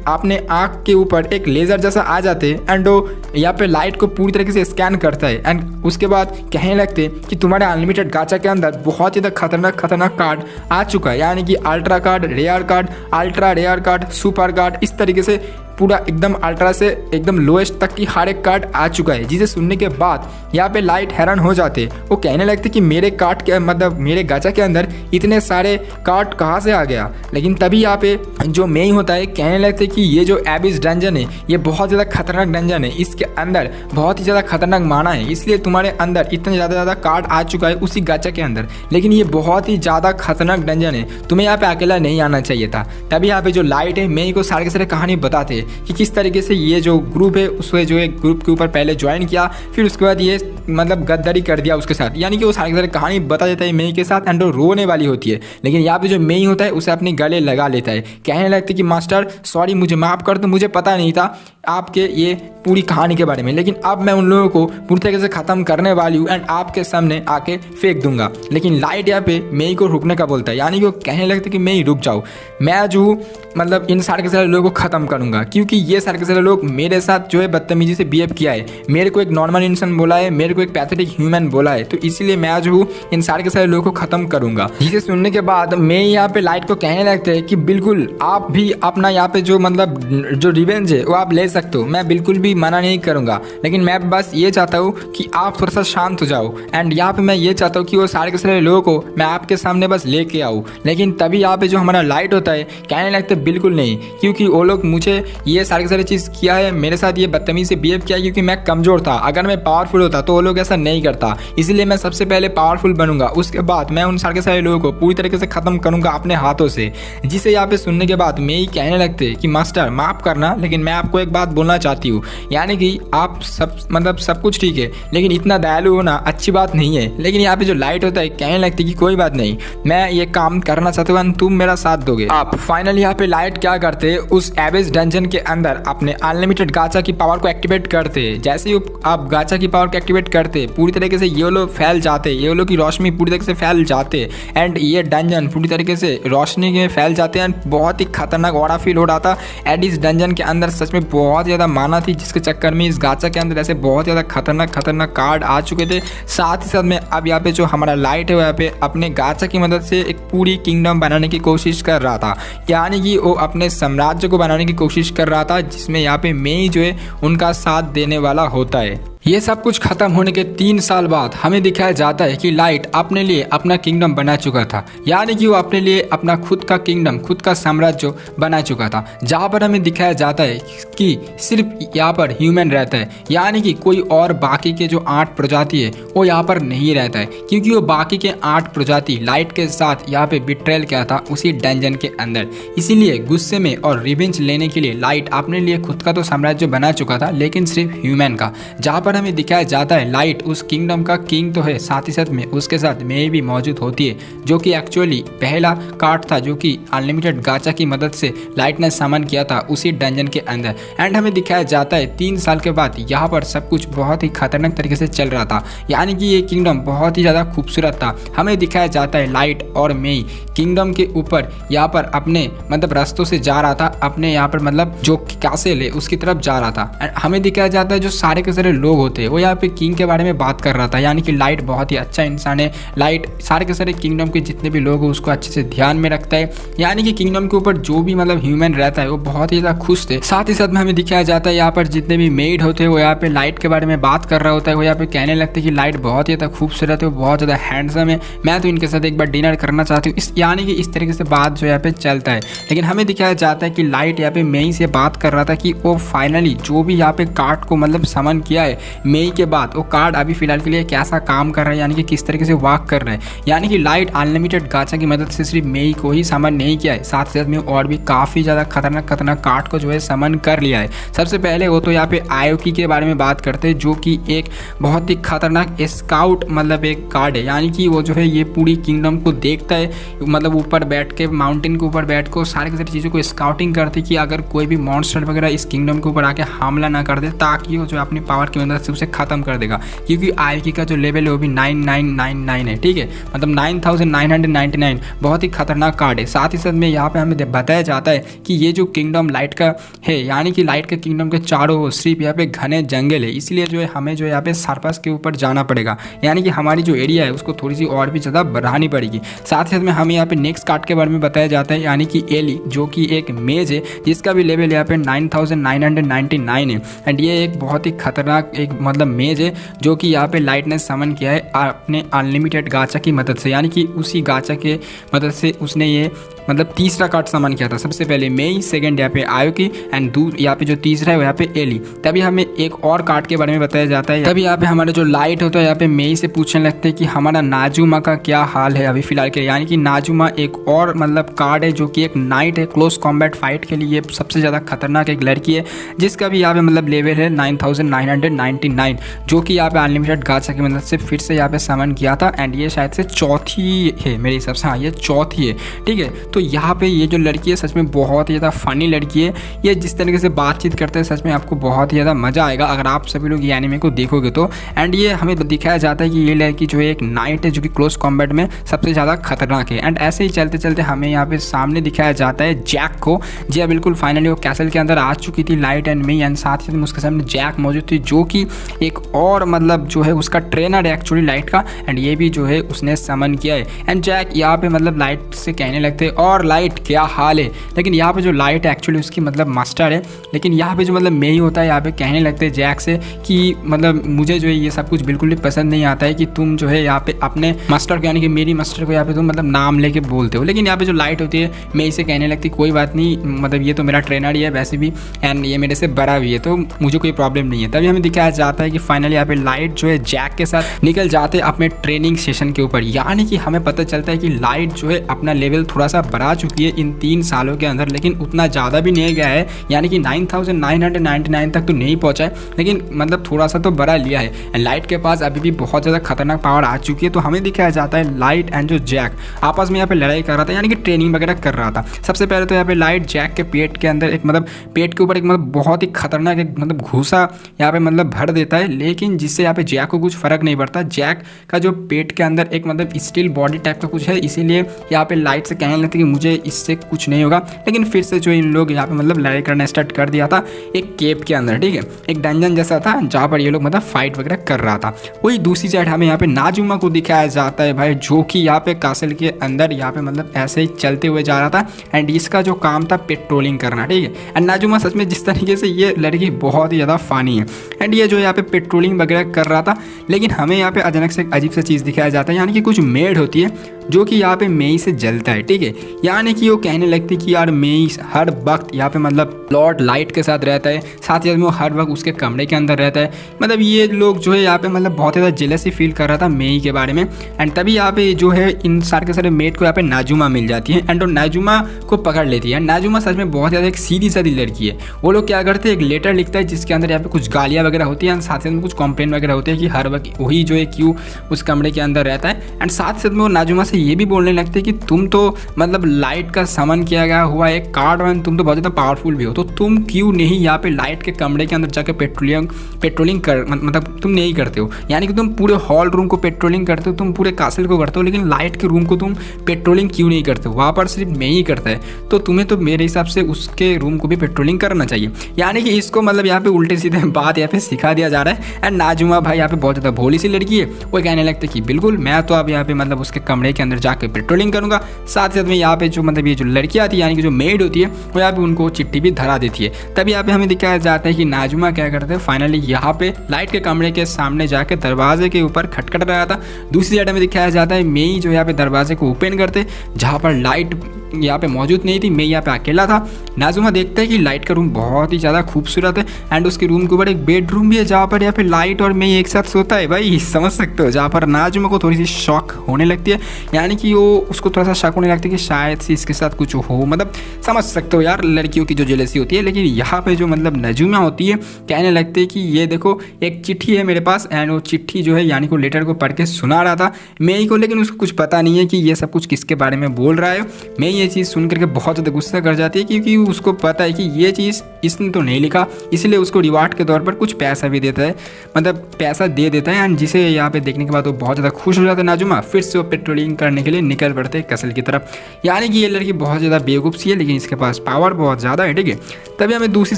अपने आँख के ऊपर एक लेज़र जैसा आ जाते हैं एंड वो यहाँ पे लाइट को पूरी तरीके से स्कैन करता है। एंड उसके बाद कहने लगते कि तुम्हारे अनलिमिटेड गाचा के अंदर बहुत ज़्यादा खतरनाक खतरनाक कार्ड आ चुका है। यानी कि ultra card, rare card, ultra rare card, super card, इस तरीके से पूरा एकदम अल्ट्रा से एकदम लोएस्ट तक की हर एक कार्ड आ चुका है। जिसे सुनने के बाद यहाँ पे लाइट हैरान हो जाते, वो कहने लगते कि मेरे कार्ड के मतलब मेरे गाचा के अंदर इतने सारे कार्ड कहाँ से आ गया। लेकिन तभी यहाँ पे जो मेई होता है कहने लगते कि ये जो एबिस डंजन है ये बहुत ज़्यादा खतरनाक डंजन है, इसके अंदर बहुत ही ज़्यादा खतरनाक माना है, इसलिए तुम्हारे अंदर इतने ज़्यादा कार्ड आ चुका है उसी गाचा के अंदर। लेकिन ये बहुत ही ज़्यादा खतरनाक डंजन है, तुम्हें यहाँ पे अकेला नहीं आना चाहिए था। तभी यहाँ पे जो लाइट है मेई को सारे के सारे कहानी बताते कि किस तरीके से ये जो ग्रुप है उसके जो एक ग्रुप के ऊपर पहले ज्वाइन किया, फिर उसके बाद ये मतलब गद्दारी कर दिया उसके साथ। यानी कि वो सारे के सारे कहानी बता देता है मेई के साथ एंड वो रोने वाली होती है। लेकिन यहाँ पे जो मेई होता है उसे अपने गले लगा लेता है, कहने लगता है कि मास्टर सॉरी मुझे माफ़ कर दो, मुझे पता नहीं था आपके ये पूरी कहानी के बारे में, लेकिन अब मैं उन लोगों को पूरी तरीके से ख़त्म करने वाली हूँ एंड आपके सामने आके फेंक दूंगा। लेकिन लाइट यहाँ पे मेई को रुकने का बोलता है। यानी कि वो कहने लगता है कि मेई रुक जाओ, मैं जो मतलब इन सारे के सारे लोगों को ख़त्म करूंगा, क्योंकि ये सारे के सारे लोग मेरे साथ जो है बदतमीजी से बिहेव किया है, मेरे को एक नॉर्मल इंसान बोला है, मेरे को एक पैथेटिक ह्यूमन बोला है, तो इसलिए मैं आज हूँ इन सारे के सारे लोगों को ख़त्म करूंगा। जिसे सुनने के बाद मैं यहाँ पे लाइट को कहने लगते हैं कि बिल्कुल आप भी अपना यहाँ पे जो मतलब जो रिवेंज है वो आप ले सकते हो, मैं बिल्कुल भी मना नहीं करूँगा। लेकिन मैं बस ये चाहता हूँ कि आप थोड़ा सा शांत हो जाओ एंड यहाँ पे मैं ये चाहता हूँ कि वो सारे के सारे लोगों को मैं आपके सामने बस लेके आऊँ। लेकिन तभी यहाँ पे जो हमारा लाइट होता है कहने लगते बिल्कुल नहीं, क्योंकि वो लोग मुझे ये सारी सारी चीज़ किया है, मेरे साथ ये बदतमीजी से बिहेव किया है क्योंकि मैं कमज़ोर था। अगर मैं पावरफुल होता तो वो लोग ऐसा नहीं करता, इसलिए मैं सबसे पहले पावरफुल बनूंगा, उसके बाद मैं उन सारे के सारे लोगों को पूरी तरीके से ख़त्म करूंगा अपने हाथों से। जिसे यहाँ पे सुनने के बाद मैं ही कहने लगते कि मास्टर माफ़ करना, लेकिन मैं आपको एक बात बोलना चाहती हूँ, यानी कि आप सब मतलब सब कुछ ठीक है लेकिन इतना दयालु होना अच्छी बात नहीं है। लेकिन यहाँ पे जो लाइट होता है कहने लगती कि कोई बात नहीं, मैं ये काम करना चाहता हूँ, तुम मेरा साथ दोगे। आप फाइनली यहाँ पे लाइट क्या करते, उस एबिस डंजन के अंदर अपने अनलिमिटेड गाचा की पावर को एक्टिवेट करते। जैसे ही आप गाचा की पावर को एक्टिवेट करते पूरी तरीके से ये लोग फैल जाते, ये लोग की रोशनी पूरी तरीके से फैल जाते एंड ये डंजन पूरी तरीके से रोशनी में फैल जाते हैं। बहुत ही खतरनाक ऑरा फील हो रहा था एट इस डंजन के अंदर, सच में बहुत ज़्यादा माना थी, जिसके चक्कर में इस गाचा के अंदर ऐसे बहुत ज़्यादा खतरनाक कार्ड आ चुके थे। साथ ही साथ में अब यहाँ पे जो हमारा लाइट है वो यहाँ पे अपने गाचा की मदद से एक पूरी किंगडम बनाने की कोशिश कर रहा था, यानी कि वो अपने साम्राज्य को बनाने की कोशिश कर रहा था, जिसमें यहाँ पे मेई जो है उनका साथ देने वाला होता है। ये सब कुछ खत्म होने के 3 साल बाद हमें दिखाया जाता है कि लाइट अपने लिए अपना किंगडम बना चुका था, यानी कि वो अपने लिए अपना खुद का किंगडम, खुद का साम्राज्य बना चुका था, जहाँ पर हमें दिखाया जाता है कि सिर्फ यहाँ पर ह्यूमन रहता है, यानी कि कोई और बाकी के जो 8 प्रजाति है वो यहाँ पर नहीं रहता है, क्योंकि वो बाकी के 8 प्रजाति लाइट के साथ यहाँ पे बिट्रेल किया था उसी डंजन के अंदर। इसीलिए गुस्से में और रिवेंज लेने के लिए लाइट अपने लिए खुद का तो साम्राज्य बना चुका था, लेकिन सिर्फ ह्यूमन का, जहाँ हमें दिखाया जाता है लाइट उस किंगडम का किंग तो है, साथ ही साथ में उसके साथ मेई भी मौजूद होती है, जो कि एक्चुअली पहला कार्ड था जो कि अनलिमिटेड गाचा की मदद से लाइट ने समन किया था उसी डंजन के अंदर। एंड हमें दिखाया जाता है 3 साल के बाद यहाँ पर सब कुछ बहुत ही खतरनाक तरीके से चल रहा था, यानी कि ये किंगडम बहुत ही ज़्यादा खूबसूरत था। हमें दिखाया जाता है लाइट और मेई किंगडम के ऊपर यहाँ पर अपने मतलब रास्तों से जा रहा था, अपने यहाँ पर मतलब जो कैसल है उसकी तरफ जा रहा था। एंड हमें दिखाया जाता है जो सारे के सारे लोग होते हैं वो यहाँ पे किंग के बारे में बात कर रहा था, यानी कि लाइट बहुत ही अच्छा इंसान है। लाइट सारे के सारे किंगडम के जितने भी लोग हैं उसको अच्छे से ध्यान में रखता है, यानी कि किंगडम के ऊपर जो भी मतलब ह्यूमन रहता है वो बहुत ही ज़्यादा खुश थे। साथ ही साथ में हमें दिखाया जाता है यहाँ पर जितने भी मेड होते हैं वो यहाँ पे लाइट के बारे में बात कर रहा होता है, वो यहाँ पे कहने लगते हैं कि लाइट बहुत ही ज़्यादा खूबसूरत है, वो बहुत ज़्यादा हैंडसम है, मैं तो इनके साथ एक बार डिनर करना चाहती हूँ, यानी कि इस तरीके से बात जो यहाँ पे चलता है। लेकिन हमें दिखाया जाता है कि लाइट यहाँ पे मेई से बात कर रहा था कि वो फाइनली जो भी यहाँ पे कार्ड को मतलब समन किया है मेई के बाद, वो कार्ड अभी फिलहाल के लिए कैसा काम कर रहा है, यानी कि किस तरीके से वर्क कर रहा है। यानी कि लाइट अनलिमिटेड गाचा की मदद से सिर्फ मेई को ही समन नहीं किया है, साथ ही साथ में और भी काफ़ी ज़्यादा खतरनाक कार्ड को जो है समन कर लिया है। सबसे पहले वो तो यहाँ पे आयोकी के बारे में बात करते हैं, जो कि एक बहुत ही खतरनाक स्काउट मतलब एक कार्ड है, यानी कि वो जो है ये पूरी किंगडम को देखता है, मतलब ऊपर बैठ के माउंटेन के ऊपर बैठ कर सारी की सारी चीज़ों को स्काउटिंग करती कि अगर कोई भी मॉन्स्टर वगैरह इस किंगडम के ऊपर आके हमला ना कर दे, ताकि वो जो अपनी पावर की मदद से उसे खत्म कर देगा, क्योंकि आयोकी का जो लेवल है वो भी 9999 है, ठीक है, मतलब 9999 बहुत ही खतरनाक कार्ड है। साथ ही साथ में यहाँ पे हमें बताया जाता है कि ये जो किंगडम लाइट का है, यानी कि लाइट के किंगडम के चारों ओर सिर्फ यहाँ पे घने जंगल है, इसलिए जो है हमें जो यहाँ पे सरपस के ऊपर जाना पड़ेगा, यानी कि हमारी जो एरिया है उसको थोड़ी सी और भी ज़्यादा बढ़ानी पड़ेगी। साथ ही साथ में हमें यहाँ पे नेक्स्ट कार्ड के बारे में बताया जाता है, यानी कि एली, जो कि एक मेज है जिसका भी लेवल यहाँ पे 9999 है। एंड ये एक बहुत ही खतरनाक एक मतलब मेज है जो कि यहाँ पे लाइट ने समन किया है अपने अनलिमिटेड गाचा की मदद से, यानी कि उसी गाचा के मदद से उसने ये मतलब तीसरा कार्ड समन किया था। सबसे पहले मेई, सेकंड यहाँ पे आयोकी एंड यहाँ पे जो तीसरा है वो यहाँ पे एली। तभी हमें एक और कार्ड के बारे में बताया जाता है, तभी यहाँ पे हमारा जो लाइट होता है यहाँ पे मेई से पूछने लगते हैं कि हमारा नाजुमा का क्या हाल है अभी फिलहाल के, यानी कि नाजुमा एक और मतलब कार्ड है जो कि एक नाइट है, क्लोज कॉम्बैट फाइट के लिए सबसे ज़्यादा खतरनाक एक लड़की है, जिसका भी यहाँ पे मतलब लेवल है 9999, जो कि यहाँ पे अनलिमिटेड गाचा की मदद से फिर से यहाँ पे समन किया था। एंड ये शायद से चौथी है मेरे हिसाब से, हाँ ये चौथी है, ठीक है। तो यहाँ पे ये जो लड़की है सच में बहुत ही ज़्यादा फनी लड़की है, ये जिस तरीके से बातचीत करते हैं सच में आपको बहुत ही ज़्यादा मज़ा आएगा अगर आप सभी लोग ये एनिमे को देखोगे तो। एंड ये हमें दिखाया जाता है कि ये लड़की जो है एक नाइट है जो कि क्लोज कॉम्बैट में सबसे ज़्यादा खतरनाक है। एंड ऐसे ही चलते चलते हमें यहाँ पे सामने दिखाया जाता है जैक को। जी हाँ बिल्कुल, फाइनली वो कैसल के अंदर आ चुकी थी लाइट एंड मी, एंड साथ ही उसके सामने जैक मौजूद थी, जो कि एक और मतलब जो है उसका ट्रेनर है एक्चुअली लाइट का। एंड ये भी जो है उसने समन किया है। एंड जैक यहाँ पे मतलब लाइट से कहने लगते हैं और लाइट क्या हाल है, लेकिन यहाँ पे जो लाइट है एक्चुअली उसकी मतलब मास्टर है, लेकिन यहाँ पे जो मतलब मेई होता है यहाँ पे कहने लगते हैं जैक से कि मतलब मुझे जो है ये सब कुछ बिल्कुल भी पसंद नहीं आता है कि तुम जो है यहाँ पे अपने मास्टर को यानी कि मेरी मास्टर को यहाँ पे तुम मतलब नाम लेके बोलते हो। लेकिन यहाँ पे जो लाइट होती है मेई से कहने लगती कोई बात नहीं, मतलब ये तो मेरा ट्रेनर ही है वैसे भी, एंड ये मेरे से बड़ा भी है तो मुझे कोई प्रॉब्लम नहीं है। तभी हमें दिखाया जाता है कि फाइनली यहाँ पे लाइट जो है जैक के साथ निकल जाते हैं अपने ट्रेनिंग सेशन के ऊपर, यानी कि हमें पता चलता है कि लाइट जो है अपना लेवल थोड़ा सा बढ़ा चुकी है इन 3 सालों के अंदर, लेकिन उतना ज़्यादा भी नहीं गया है, यानी कि 9999 तक तो नहीं पहुंचा है, लेकिन मतलब थोड़ा सा तो बढ़ा लिया है। एंड लाइट के पास अभी भी बहुत ज़्यादा खतरनाक पावर आ चुकी है। तो हमें दिखाया जाता है लाइट एंड जो जैक आपस में यहाँ पे लड़ाई कर रहा था, यानी कि ट्रेनिंग वगैरह कर रहा था। सबसे पहले तो यहाँ पे लाइट जैक के पेट के अंदर एक मतलब पेट के ऊपर एक मतलब बहुत ही खतरनाक एक मतलब घूसा यहाँ पे मतलब भर देता है, लेकिन जिससे यहाँ पे जैक को कुछ फर्क नहीं पड़ता। जैक का जो पेट के अंदर एक मतलब स्टील बॉडी टाइप का कुछ है, इसीलिए यहाँ पे लाइट से कहने लगती कि मुझे इससे कुछ नहीं होगा, लेकिन फिर से जो इन लोग यहाँ पे मतलब लड़ाई करना स्टार्ट कर दिया था एक केव के अंदर, ठीक है, एक डंजन जैसा था जहाँ पर ये लोग मतलब फाइट वगैरह कर रहा था। वही दूसरी साइड हमें यहाँ पे नाजुमा को दिखाया जाता है भाई, जो कि यहाँ पे कासल के अंदर यहाँ पे मतलब ऐसे ही चलते हुए जा रहा था एंड इसका जो काम था पेट्रोलिंग करना, ठीक है। एंड नाजुमा सच में जिस तरीके से ये लड़की बहुत ही ज़्यादा फानी है एंड ये जो यहाँ पे पेट्रोलिंग वगैरह कर रहा था, लेकिन हमें यहाँ पे अचानक से एक अजीब सा चीज़ दिखाया जाता है, यानी कि कुछ मेड होती है जो कि यहाँ पे मेई से जलता है, ठीक है। यानी कि वो कहने लगती कि यार मेई हर वक्त यहाँ पे मतलब लॉर्ड लाइट के साथ रहता है, साथ ही में वो हर वक्त उसके कमरे के अंदर रहता है। मतलब ये लोग जो है यहाँ पे मतलब बहुत ज़्यादा जेलसी फील कर रहा था मेई के बारे में। एंड तभी यहाँ पे जो है इन सारे के सारे मेड को यहाँ पे नाजुमा मिल जाती है एंड वो नाजुमा को पकड़ लेती है। नाजुमा सच में बहुत ज़्यादा एक सीधी सादी लड़की है। वो लोग क्या करते हैं, एक लेटर लिखता है जिसके अंदर यहाँ पे कुछ गालियाँ वगैरह होती हैं, साथ ही में कुछ कंप्लेन वगैरह होते हैं कि हर वक्त वही जो है क्यों उस कमरे के अंदर रहता है। एंड साथ में वो नाजुमा से ये भी बोलने लगते हैं कि तुम तो मतलब लाइट का समन किया गया हुआ एक कार्ड और तुम तो बहुत ज़्यादा पावरफुल भी हो, तो तुम क्यों नहीं यहाँ पे लाइट के कमरे के अंदर जाकर पेट्रोलिंग कर मतलब तुम नहीं करते हो। यानी कि तुम पूरे हॉल रूम को पेट्रोलिंग करते हो, तुम पूरे कासल को करते हो, लेकिन लाइट के रूम को तुम पेट्रोलिंग क्यों नहीं करते हो, वहाँ पर सिर्फ मैं ही करता है, तो तुम्हें तो मेरे हिसाब से उसके रूम को भी पेट्रोलिंग करना चाहिए। यानी कि इसको मतलब यहाँ पे उल्टे सीधे बात यहाँ पे सिखा दिया जा रहा है। एंड नाजुमा भाई यहाँ पे बहुत ज़्यादा भोली सी लड़की है, वो कहने लगता है कि बिल्कुल मैं तो अब यहाँ पे मतलब उसके कमरे के अंदर जाकर पेट्रोलिंग करूँगा। साथ साथ में यहाँ पे जो मतलब ये जो लड़कियाँ आती है यानी कि जो मेड होती है वो यहाँ पे उनको चिट्ठी भी धरा देती है। तभी यहाँ पे हमें दिखाया जाता है कि नाजुमा क्या करते हैं, फाइनली यहाँ पे लाइट के कमरे के सामने जाके दरवाजे के ऊपर खटखट रहा था। दूसरी साइड में दिखाया जाता है मेई जो यहाँ पे दरवाजे को ओपन करते, जहाँ पर लाइट यहाँ पे मौजूद नहीं थी, मैं यहाँ पे अकेला था। नाजुमा देखता है कि लाइट का रूम बहुत ही ज़्यादा खूबसूरत है एंड उसके रूम के ऊपर एक बेडरूम भी है जहाँ पर यहाँ पे लाइट और मैं एक साथ सोता है। भाई समझ सकते हो, जहाँ पर नाजुमा को थोड़ी सी शौक होने लगती है, यानी कि वो उसको थोड़ा सा शक होने लगता है कि शायद से इसके साथ कुछ हो। मतलब समझ सकते हो यार लड़कियों की जो जेलसी होती है। लेकिन यहाँ पे जो मतलब नाजुमा होती है कहने लगती है कि ये देखो एक चिट्ठी है मेरे पास एंड वो चिट्ठी जो है यानी कि लेटर को पढ़ के सुना रहा था मेई को, लेकिन उसको कुछ पता नहीं है कि ये सब कुछ किसके बारे में बोल रहा है। मैं ये चीज़ सुन करके बहुत ज़्यादा गुस्सा कर जाती है, क्योंकि उसको पता है कि ये चीज़ इसने तो नहीं लिखा, इसलिए उसको रिवार्ड के तौर पर कुछ पैसा भी देता है, मतलब पैसा दे देता है। एंड जिसे यहाँ पे देखने के बाद वो बहुत ज़्यादा खुश हो जाता है नाजुमा। फिर से वो पेट्रोलिंग करने के लिए निकल पड़ते हैं कसल की तरफ। यानी कि ये लड़की बहुत ज़्यादा बेवकूफ़ सी है, लेकिन इसके पास पावर बहुत ज़्यादा है, ठीक है। तभी हमें दूसरी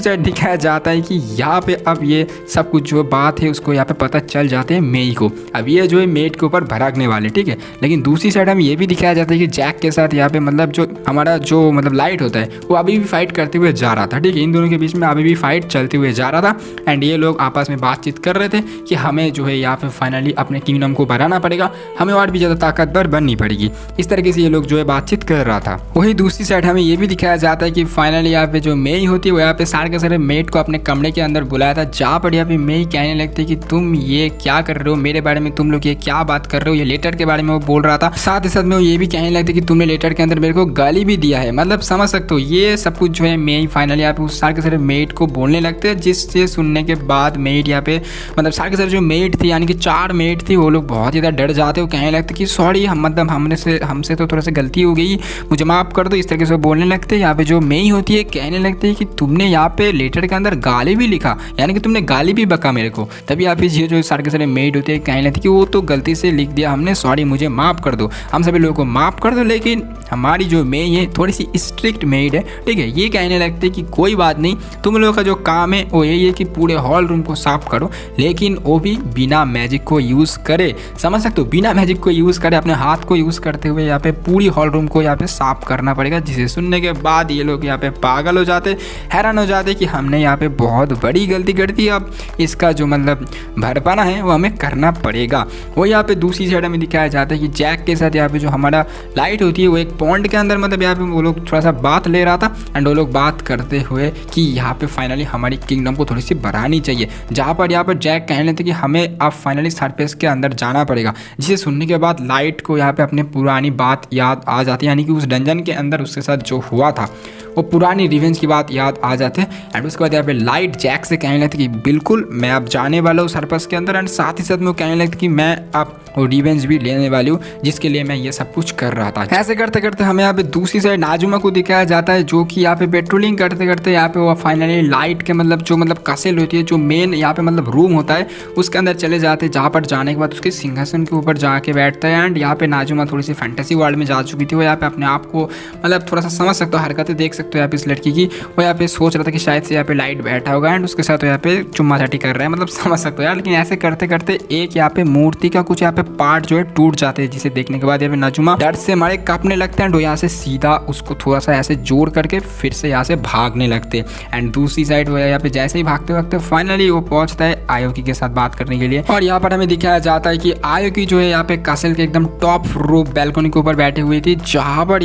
साइड दिखाया जाता है कि यहाँ पे अब ये सब कुछ जो बात है उसको यहाँ पे पता चल जाते हैं मेई को। अब ये जो है मेड के ऊपर भड़कने वाले, ठीक है। लेकिन दूसरी साइड हमें ये भी दिखाया जाता है कि जैक के साथ यहाँ पे मतलब जो हमारा जो मतलब लाइट होता है वो अभी भी फाइट करते हुए जा रहा था, ठीक है। इन दोनों के बीच में अभी भी फाइट चलते हुए जा रहा था एंड ये लोग आपस में बातचीत कर रहे थे कि हमें जो है यहाँ पे फाइनली अपने किंगडम को बढ़ाना पड़ेगा, हमें और भी ज़्यादा ताकतवर बननी पड़ेगी। इस तरीके से ये लोग जो है बातचीत कर रहा था। वही दूसरी साइड हमें ये भी दिखाया जाता है कि फाइनली यहाँ पे जो मेई होती है वो यहाँ पे सारे के सारे मेड को अपने कमरे के अंदर बुलाया था, जहाँ पर यहाँ पे मेई कहने लगती है कि तुम ये क्या कर रहे हो, मेरे बारे में तुम लोग ये क्या बात कर रहे हो। ये लेटर के बारे में वो बोल रहा था, साथ ही साथ में वो ये भी कहने लगती है कि तुमने लेटर के अंदर मेरे को गाली भी दिया है। मतलब समझ सकते हो ये सब कुछ जो है मेई फाइनली यहाँ पे उस सारे के सारे मेड को बोलने लगते हैं, जिससे सुनने के बाद मेड यहाँ पे मतलब सारे के सारे जो मेड थी यानी कि 4 मेड थी वो लोग बहुत ज़्यादा डर जाते हो, कहने लगते कि सॉरी हम मतलब हमसे तो थोड़ा सा गलती हो गई, मुझे माफ़ कर दो। इस तरीके से बोलने लगते हैं। यहाँ पे जो मेई होती है कहने लगती है कि तुमने यहाँ पे लेटर के अंदर गाली भी लिखा, यानी कि तुमने गाली भी बका मेरे को। तभी यहाँ पे ये जो सारे के सारे मेड होते हैं कहने लगती कि वो तो गलती से लिख दिया हमने, सॉरी मुझे माफ़ कर दो, हम सभी लोगों को माफ़ कर दो। लेकिन हमारी जो मेई है थोड़ी सी स्ट्रिक्ट मेड है, ठीक है। ये कहने लगते कि कोई बात नहीं, तुम लोगों का जो काम है वो यही है कि पूरे हॉल रूम को साफ करो, लेकिन वो भी बिना मैजिक को यूज़ करे। समझ सकते हो, बिना मैजिक को यूज़ करे, अपने हाथ को यूज़ करते हुए यहाँ पे पूरी हॉल रूम को यहाँ पे साफ करना पड़ेगा। जिसे सुनने के बाद ये लोग यहाँ पे पागल हो जाते, हैरान हो जाते कि हमने यहाँ पे बहुत बड़ी गलती कर दी, अब इसका जो मतलब भरपाना है वो हमें करना पड़ेगा। वो यहाँ पे दूसरी साइड में दिखाया जाता है कि जैक के साथ यहाँ पे जो हमारा लाइट होती है वो एक पॉन्ड के अंदर मतलब यहाँ पे वो लोग थोड़ा सा बात ले रहा था एंड वो लोग बात करते हुए कि यहाँ पे फाइनली हमारी किंगडम को थोड़ी सी बढ़ानी चाहिए, जहाँ पर जैक कहने थे कि हमें अब फाइनली सरफेस के अंदर जाना पड़ेगा। जिसे सुनने के बाद लाइट को यहाँ पे अपने पुरानी बात याद आ जाती है, यानी कि उस डंजन के अंदर उसके साथ जो हुआ था वो पुरानी रिवेंज की बात याद आ जाते हैं। एंड उसके बाद यहाँ पे लाइट जैक से कहने लगती कि बिल्कुल मैं अब जाने वाला हूँ सर्पस के अंदर। एंड साथ ही साथ में वो कहने लगती कि मैं अब वो रिवेंज भी लेने वाली हूँ जिसके लिए मैं ये सब कुछ कर रहा था। ऐसे करते करते हमें यहाँ पे दूसरी साइड नाजुमा को दिखाया जाता है जो कि यहाँ पे पेट्रोलिंग करते करते यहाँ पे वो फाइनली लाइट के मतलब कसेल होती है, जो मेन यहाँ पे रूम होता है उसके अंदर चले जाते हैं, जहाँ पर जाने के बाद उसके सिंहासन के ऊपर जाके बैठता है। एंड यहाँ पे नाजुमा थोड़ी सी फैंटेसी वर्ल्ड में जा चुकी थी। वो यहाँ पे अपने आप को थोड़ा सा समझ सकते हो, हरकतें देख सकते हो यहाँ पे इस लड़की की। वो यहाँ पे सोच रहा था कि शायद से यहाँ पे लाइट बैठा होगा एंड उसके साथ यहाँ पे चुम्मा चाटी कर रहा है, समझ सकते हो यार। लेकिन ऐसे करते करते एक यहाँ पे मूर्ति का कुछ यहाँ पे पार्ट जो है टूट जाते हैं, जिसे देखने के बाद यहाँ पे नाजुमा डर से हमारे कांपने लगते हैं। यहाँ से सीधा उसको थोड़ा सा ऐसे जोड़ करके फिर से यहाँ से भागने लगते हैं। एंड दूसरी साइड वो यहाँ पे जैसे ही भागते वक्त फाइनली वो पहुंचता है आयोकी के साथ बात करने के लिए। और यहाँ पर हमें दिखाया जाता है कि आयोकी जो है यहाँ पे कैसल के एकदम टॉप रूफ बैल्कनी के ऊपर बैठी हुई थी, जहाँ पर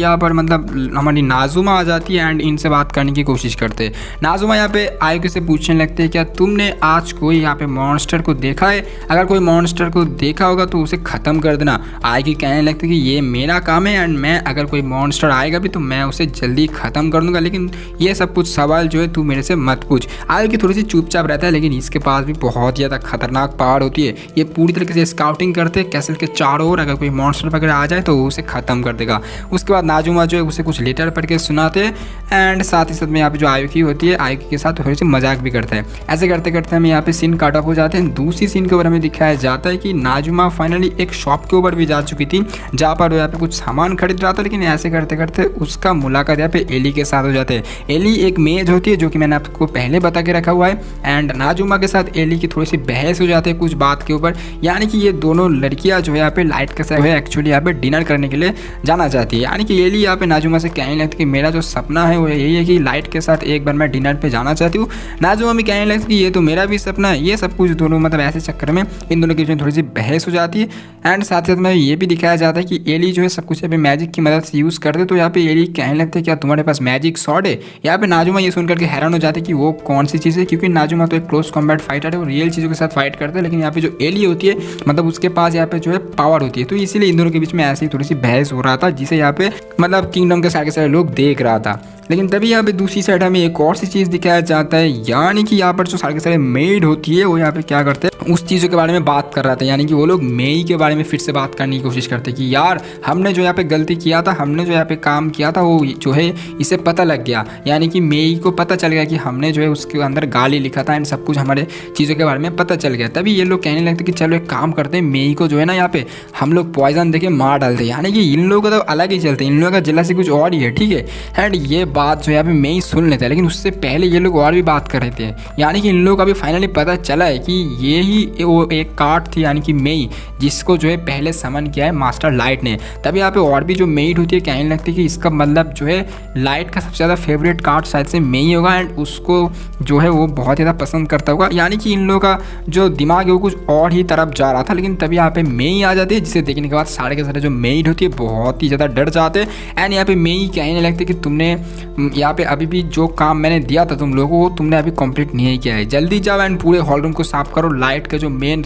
हमारी नाजुमा आ जाती है एंड इनसे बात करने की कोशिश करते हैं। नाजुमा यहाँ पे आयोकी से पूछने लगते हैं क्या तुमने आज कोई यहाँ पे मॉन्स्टर को देखा है? अगर कोई मॉन्स्टर को देखा होगा तो उसे खत्म कर देना। आयोकी कहने लगते कि ये मेरा काम है एंड मैं अगर कोई मॉन्स्टर आएगा भी तो मैं उसे जल्दी खत्म कर दूंगा, लेकिन ये सब कुछ सवाल जो है तू मेरे से मत पूछ। आयोकी थोड़ी सी चुपचाप रहता है, लेकिन इसके पास भी बहुत ज़्यादा खतरनाक पावर होती है। ये पूरी तरीके से स्काउटिंग करते हैं कैसल के चारों ओर, अगर कोई मॉन्स्टर वगैरह आ जाए तो उसे खत्म कर देगा। उसके बाद नाजुमा जो है उसे कुछ लेटर पढ़ के सुनाते हैं एंड साथ ही साथ में यहाँ पे जो आयोकी होती है आयोकी के साथ थोड़ी सी मजाक भी करता है। ऐसे करते करते हमें यहाँ पे सीन कट ऑफ हो जाते हैं। दूसरी सीन के ऊपर हमें दिखाया जाता है कि नाजुमा फाइनली एक शॉप के ऊपर भी जा चुकी थी, जहाँ पर वो यहाँ पे कुछ सामान खरीद रहा था। लेकिन ऐसे करते करते उसका मुलाकात यहाँ पे एली के साथ हो जाते हैं। एली एक मेज होती है जो कि मैंने आपको पहले बता के रखा हुआ है। एंड नाजुमा के साथ एली की थोड़ी सी बहस हो जाती है कुछ बात के ऊपर, यानी कि ये दोनों लड़कियां जो है यहाँ पे लाइट के साथ एक्चुअली यहाँ पे डिनर करने के लिए जाना चाहती है। यानी कि एली यहाँ पे नाजुमा से कहने लगती कि मेरा जो सपना है वो यही है कि लाइट के साथ एक बार मैं डिनर पे जाना चाहती हूँ। नाजुमा भी कहने लगती कि ये तो मेरा भी सपना है। ये सब कुछ दोनों ऐसे चक्कर में इन दोनों के बीच में थोड़ी सी बहस हो जाती है। एंड साथ साथ में ये भी दिखाया जाता है कि एली जो है सब कुछ यहाँ पे मैजिक की मदद से यूज़ करते, तो यहाँ पे एली कहने लगते क्या तुम्हारे पास मैजिक सॉर्ड है? यहाँ पे नाजुमा ये सुनकर के हैरान हो जाते कि वो कौन सी चीज़ है, क्योंकि नाजुमा तो एक क्लोज कॉम्बैट फाइटर है, वो रियल चीज़ों के साथ फाइट करते हैं। लेकिन यहाँ पे जो एली होती है उसके पास यहाँ पे जो है पावर होती है, तो इसीलिए इन दोनों के बीच में ऐसी थोड़ी सी बहस हो रहा था, जिसे यहाँ पे किंगडम के सारे लोग देख रहा था। लेकिन तभी यहाँ पे दूसरी साइड हमें एक और सी चीज़ दिखाया जाता है, यानी कि यहाँ पर जो सारे के सारे मेड होती है वो यहाँ पे क्या करते हैं उस चीज़ों के बारे में बात कर रहा था। यानी कि वो लोग मेई के बारे में फिर से बात करने की कोशिश करते कि यार हमने जो यहाँ पे गलती किया था, हमने जो यहाँ पे काम किया था वो जो है इसे पता लग गया। यानी कि मेई को पता चल गया कि हमने जो है उसके अंदर गाली लिखा था एंड सब कुछ हमारे चीज़ों के बारे में पता चल गया। तभी ये लोग कहने लगते कि चलो एक काम करते हैं, मेई को जो है ना यहाँ पे हम लोग पॉइजन देके मार डालते हैं। यानी कि इन लोगों का तो अलग ही चलते हैं, इन लोगों का जला से कुछ और ही है, ठीक है। एंड ये बात जो यहाँ पे मेई सुन लेता है, लेकिन उससे पहले ये लोग और भी बात कर रहे थे। यानी कि इन लोगों का भी फाइनली पता चला है कि ये ही वो एक कार्ड थी, यानी कि मेई, जिसको जो है पहले समन किया है मास्टर लाइट ने। तभी यहाँ पे और भी जो मेड होती है कहने लगती है कि इसका जो है लाइट का सबसे ज़्यादा फेवरेट कार्ड शायद से मेई होगा एंड उसको जो है वो बहुत ज़्यादा पसंद करता होगा। यानी कि इन लोगों का जो दिमाग है वो कुछ और ही तरफ जा रहा था। लेकिन तभी यहाँ पे मेई आ जाती है, जिसे देखने के बाद सारे के सारे जो मेड होती है बहुत ही ज़्यादा डर जाते हैं। एंड यहाँ पे मेई कहने लगती है कि तुमने यहाँ पे अभी भी जो काम मैंने दिया था तुम लोगों को, तुमने अभी कंप्लीट नहीं किया है। जल्दी जाओ एंड पूरे हॉल रूम को साफ करो, लाइट का जो मेन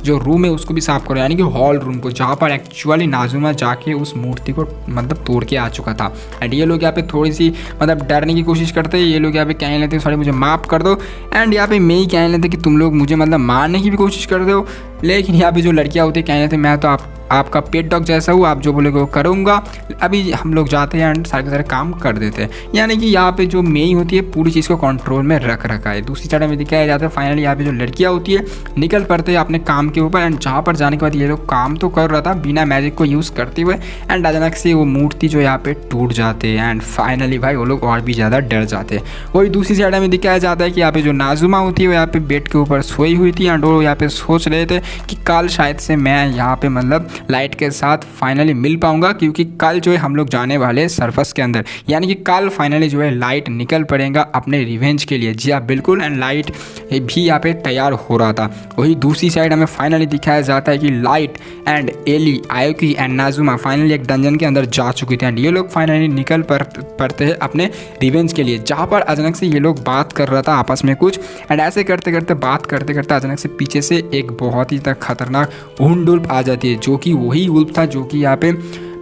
जो रूम है उसको भी साफ करो, यानी कि हॉल रूम को, जहाँ पर एक्चुअली नाजुमा जाके उस मूर्ति को तोड़ के आ चुका था। एंड ये लोग यहाँ पे थोड़ी सी डरने की कोशिश करते हैं। ये लोग यहाँ पे कहने लगते हैं सॉरी मुझे माफ़ कर दो। एंड यहाँ पे मेई कहने लगते कि तुम लोग मुझे मारने की भी कोशिश करते हो, लेकिन यहाँ पे जो लड़कियाँ होती है कहने लगते मैं तो आपका पेट डॉग जैसा हूँ, आप जो बोलोगे वो करूँगा। अभी हम लोग जाते हैं एंड सारे के सारे काम कर देते हैं। यानी कि यहाँ पे जो मेई होती है पूरी चीज़ को कंट्रोल में रख रखा है। दूसरी साइड में दिखाया जाता है फाइनली यहाँ पे जो लड़कियाँ होती है निकल पड़ते हैं अपने काम के ऊपर। एंड जहाँ पर जाने के बाद ये लोग काम तो कर रहा था बिना मैजिक को यूज़ करते हुए, एंड अचानक से वो मूर्ति जो यहाँ पे टूट जाते हैं। एंड फाइनली भाई वो लोग और भी ज़्यादा डर जाते हैं। वही दूसरी साइड में दिखाया जाता है कि यहाँ पे जो नाजुमा होती है वो यहाँ पे बेड के ऊपर सोई हुई थी एंड वो यहाँ पे सोच रहे थे कि कल शायद से मैं यहाँ पे लाइट के साथ फाइनली मिल पाऊंगा, क्योंकि कल जो है हम लोग जाने वाले सर्फस के अंदर। यानी कि कल फाइनली जो है लाइट निकल पड़ेगा अपने रिवेंज के लिए। जी हाँ बिल्कुल, एंड लाइट भी यहाँ पे तैयार हो रहा था। वही दूसरी साइड हमें फाइनली दिखाया जाता है कि लाइट एंड एली, आयोकी एंड नाजुमा फाइनली एक डंजन के अंदर जा चुकी थी। एंड ये लोग फाइनली निकल पड़ते हैं अपने रिवेंज के लिए, जहाँ पर अचानक से ये लोग बात कर रहा था आपस में कुछ। एंड ऐसे करते करते बात करते करते अचानक से पीछे से एक बहुत ही खतरनाक उल्फ आ जाती है, जो कि वही उल्फ था जो कि यहाँ पे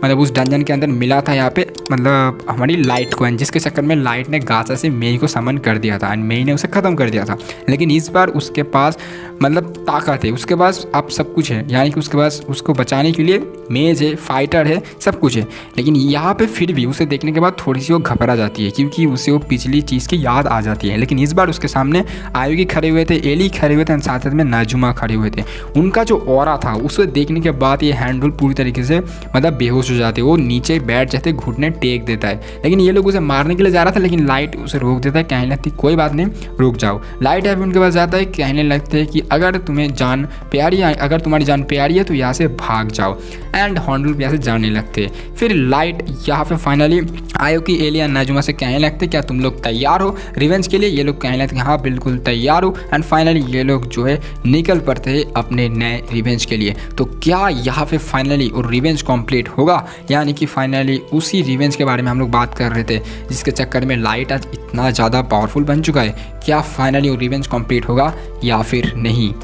मतलब उस डंजन के अंदर मिला था यहाँ पे मतलब हमारी लाइट को, जिसके चक्कर में लाइट ने गासा से मेई को समन कर दिया था एंड मेई ने उसे ख़त्म कर दिया था। लेकिन इस बार उसके पास मतलब ताकत है, उसके पास अब सब कुछ है, यानी कि उसके पास उसको बचाने के लिए मेज है, फाइटर है, सब कुछ है। लेकिन यहाँ पे फिर भी उसे देखने के बाद थोड़ी सी वो घबरा जाती है क्योंकि उसे वो पिछली चीज़ की याद आ जाती है। लेकिन इस बार उसके सामने आयुगी खड़े हुए थे, एली खड़े हुए थे, साथ साथ में नाजुमा खड़े हुए थे। उनका जो ऑरा था उसे देखने के बाद ये हैंडल पूरी तरीके से मतलब बेहोश हो जाते, वो नीचे बैठ जाते, घुटने टेक देता है। लेकिन ये लोग उसे मारने के लिए जा रहा था, लेकिन लाइट उसे रोक देता है, कहने लगती कोई बात नहीं रुक जाओ। लाइट अभी उनके पास जाता है, कहने लगते हैं कि अगर तुम्हें जान प्यारी है, अगर तुम्हारी जान प्यारी है तो यहाँ से भाग जाओ। एंड हैंडल यहाँ से जाने लगते। फिर लाइट यहाँ पे फाइनली आयुगी, एली और नाजुमा से कहने लगते क्या तुम लोग तैयार हो रिवेंज के लिए? ये लोग कहने लगते हाँ बिल्कुल तैयार हो। एंड फाइनली ये लोग जो है निकल पड़ते हैं अपने नए रिवेंज के लिए। तो क्या यहाँ पे फाइनली और रिवेंज कंप्लीट होगा? यानी कि फाइनली उसी रिवेंज के बारे में हम लोग बात कर रहे थे जिसके चक्कर में लाइट आज इतना ज़्यादा पावरफुल बन चुका है। क्या फाइनली वो रिवेंज कंप्लीट होगा या फिर नहीं?